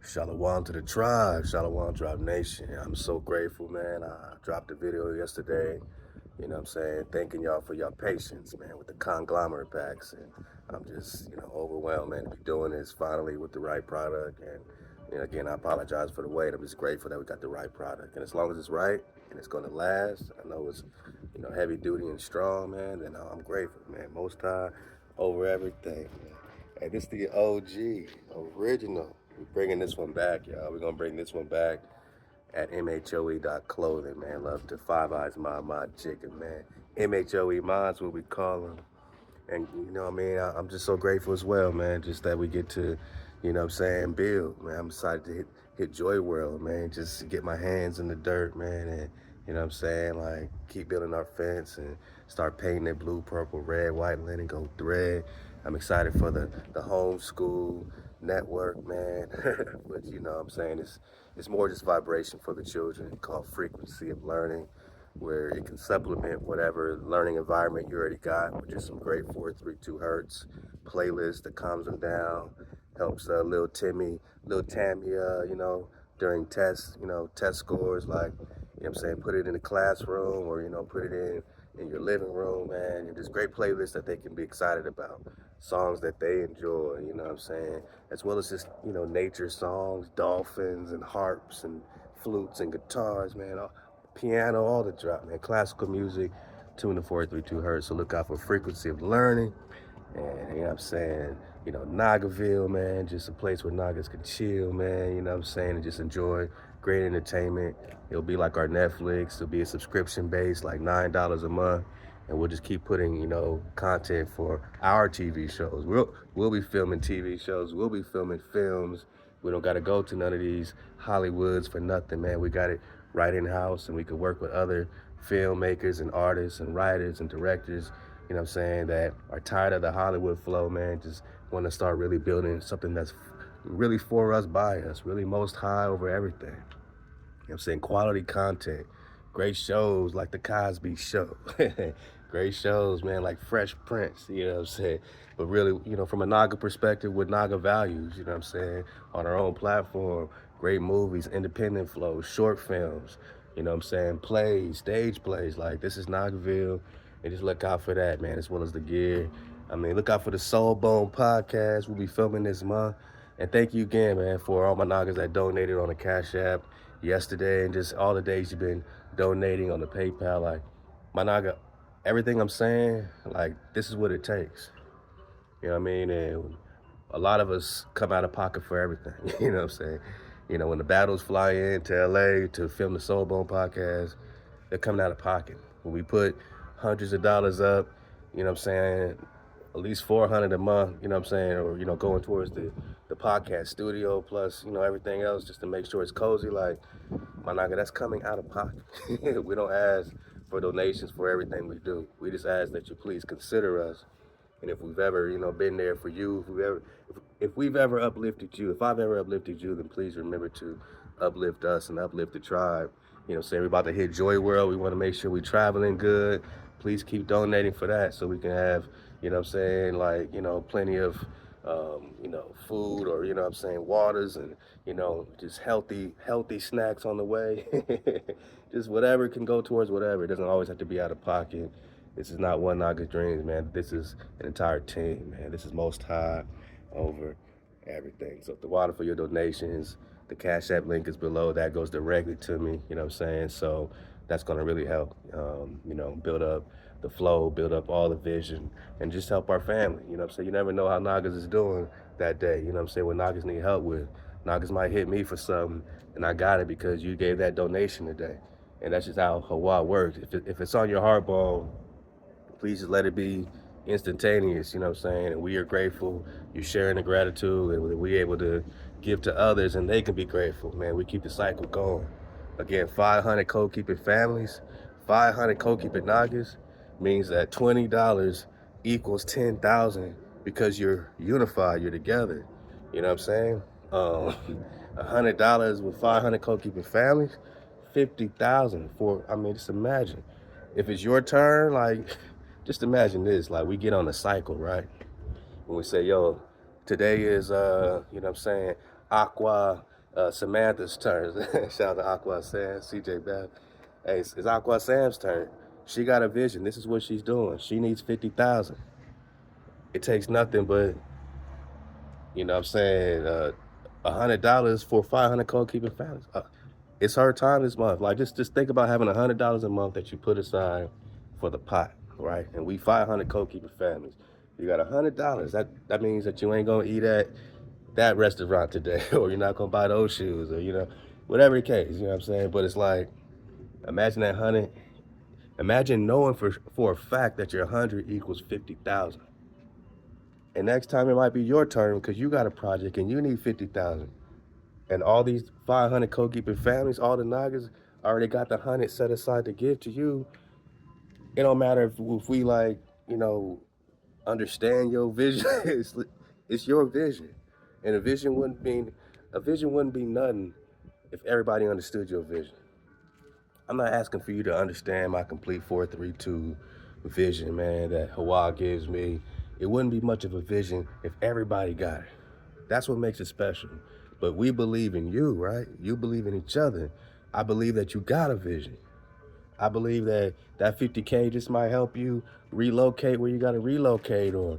Shalom to the tribe, Shalom Tribe Nation. I'm so grateful, man. I dropped a video yesterday, thanking y'all for your patience, man, with the conglomerate packs. And I'm just, overwhelmed, man, to be doing this finally with the right product. And, again, I apologize for the wait. I'm just grateful that we got the right product. And as long as it's right and it's going to last, I know it's, heavy duty and strong, man, then I'm grateful, man. Most High over everything, man. Hey, this the OG, original. We're bringing this one back, y'all. We're gonna bring this one back at MHOE.clothing, man. Love to Five Eyes My Chicken, man. MHOE Mod's what we call them. And I'm just so grateful as well, man. Just that we get to, build, man. I'm excited to hit Joy World, man. Just get my hands in the dirt, man, and like keep building our fence and start painting it blue, purple, red, white, linen, gold thread. I'm excited for the homeschool network, man. But it's more just vibration for the children called frequency of learning, where it can supplement whatever learning environment you already got with just some great 432 hertz playlist that calms them down, helps little Tammy, during tests, test scores, like, put it in the classroom or, put it in your living room, man, and just great playlists that they can be excited about, songs that they enjoy, as well as just, nature songs, dolphins and harps and flutes and guitars, man, piano, all the drop, man, classical music, tuned to 432 hertz. So look out for frequency of learning. And Nagaville, man, just a place where Nagas can chill, man, and just enjoy great entertainment. It'll be like our Netflix. It'll be a subscription base, like $9 a month. And we'll just keep putting, content for our TV shows. We'll be filming TV shows. We'll be filming films. We don't got to go to none of these Hollywoods for nothing, man. We got it right in-house, and we can work with other filmmakers and artists and writers and directors, that are tired of the Hollywood flow, man. Just want to start really building something that's really for us, by us, really most high over everything. Quality content, great shows like The Cosby Show, great shows, man, like Fresh Prince, but really, from a Naga perspective with Naga values, on our own platform, great movies, independent flows, short films, plays, stage plays, like this is Nagaville, and just look out for that, man, as well as the gear. Look out for the Soul Bone podcast we'll be filming this month. And thank you again, man, for all my Nagas that donated on the Cash App yesterday and just all the days you've been donating on the PayPal. Like, my Naga, everything I'm saying, like, this is what it takes. And a lot of us come out of pocket for everything. When the battles fly in to LA to film the Soul Bone podcast, they're coming out of pocket. When we put hundreds of dollars up, at least $400 a month, or, going towards the podcast studio plus, everything else just to make sure it's cozy. Like, my Naga, that's coming out of pocket. We don't ask for donations for everything we do. We just ask that you please consider us. And if we've ever, been there for you, if we've ever uplifted you, if I've ever uplifted you, then please remember to uplift us and uplift the tribe. Say we're about to hit Joy World. We want to make sure we're traveling good. Please keep donating for that so we can have, plenty of, food or, waters and, just healthy snacks on the way. Just whatever can go towards whatever. It doesn't always have to be out of pocket. This is not one Naga's dreams, man. This is an entire team, man. This is most high over everything. So ThaWaDa for your donations. The Cash App link is below. That goes directly to me, So that's going to really help, build up the flow, build up all the vision, and just help our family, You never know how Nagas is doing that day, what Nagas need help with. Nagas might hit me for something, and I got it because you gave that donation today. And that's just how HaWah works. If it's on your heart bone, please just let it be instantaneous, And we are grateful. You're sharing the gratitude, and we're able to give to others, and they can be grateful, man. We keep the cycle going. Again, 500 code-keeping families, 500 code-keeping Nagas means that $20 equals 10,000 because you're unified, you're together. You know what I'm saying? $100 with 500 code-keeping families, 50,000 for, just imagine. If it's your turn, like, just imagine this, like we get on a cycle, right? When we say, yo, today is, Aqua Samantha's turn. Shout out to Aqua Sam, CJ Beth. Hey, it's Aqua Sam's turn. She got a vision. This is what she's doing. She needs 50,000. It takes nothing but, you know what I'm saying, $100 for 500 code-keeping families. It's her time this month. Like, just think about having $100 a month that you put aside for the pot, right? And we 500 code-keeping families. You got $100. That means that you ain't gonna eat at that restaurant today, or you're not gonna buy those shoes, or whatever the case. You know what I'm saying? But it's like, imagine that 100. Imagine knowing for a fact that your 100 equals 50,000. And next time it might be your turn because you got a project and you need 50,000. And all these 500 code-keeping families, all the Nagas already got the 100 set aside to give to you. It don't matter if we understand your vision. It's your vision, and a vision wouldn't be nothing if everybody understood your vision. I'm not asking for you to understand my complete 432 vision, man, that HaWah gives me. It wouldn't be much of a vision if everybody got it. That's what makes it special. But we believe in you, right? You believe in each other. I believe that you got a vision. I believe that 50K just might help you relocate where you got to relocate, or